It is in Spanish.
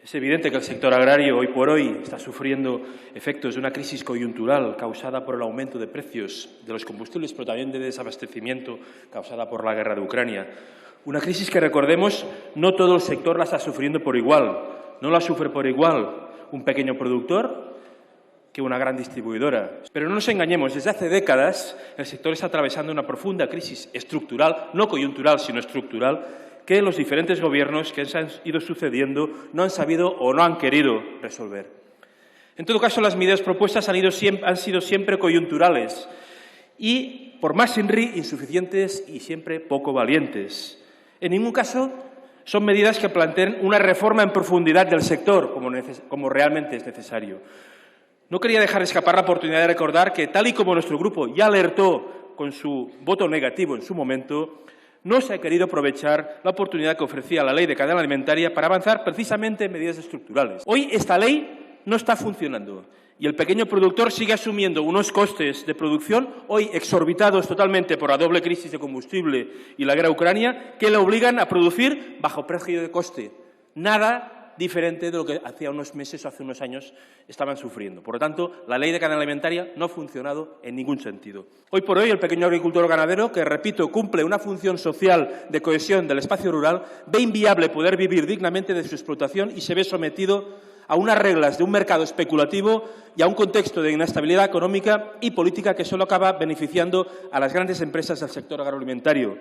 Es evidente que el sector agrario hoy por hoy está sufriendo efectos de una crisis coyuntural causada por el aumento de precios de los combustibles, pero también de desabastecimiento causada por la guerra de Ucrania. Una crisis que, recordemos, no todo el sector la está sufriendo por igual. No la sufre por igual un pequeño productor que una gran distribuidora. Pero no nos engañemos, desde hace décadas el sector está atravesando una profunda crisis estructural, no coyuntural, sino estructural, que los diferentes gobiernos que se han ido sucediendo no han sabido o no han querido resolver. En todo caso, las medidas propuestas han sido siempre coyunturales y, por más insuficientes y siempre poco valientes. En ningún caso son medidas que planteen una reforma en profundidad del sector, como realmente es necesario. No quería dejar escapar la oportunidad de recordar que, tal y como nuestro grupo ya alertó con su voto negativo en su momento, no se ha querido aprovechar la oportunidad que ofrecía la Ley de Cadena Alimentaria para avanzar precisamente en medidas estructurales. Hoy esta ley no está funcionando y el pequeño productor sigue asumiendo unos costes de producción hoy exorbitados totalmente por la doble crisis de combustible y la guerra de Ucrania que le obligan a producir bajo precio de coste. Nada diferente de lo que hace unos meses o hace unos años estaban sufriendo. Por lo tanto, la Ley de Cadena Alimentaria no ha funcionado en ningún sentido. Hoy por hoy, el pequeño agricultor ganadero, que, repito, cumple una función social de cohesión del espacio rural, ve inviable poder vivir dignamente de su explotación y se ve sometido a unas reglas de un mercado especulativo y a un contexto de inestabilidad económica y política que solo acaba beneficiando a las grandes empresas del sector agroalimentario.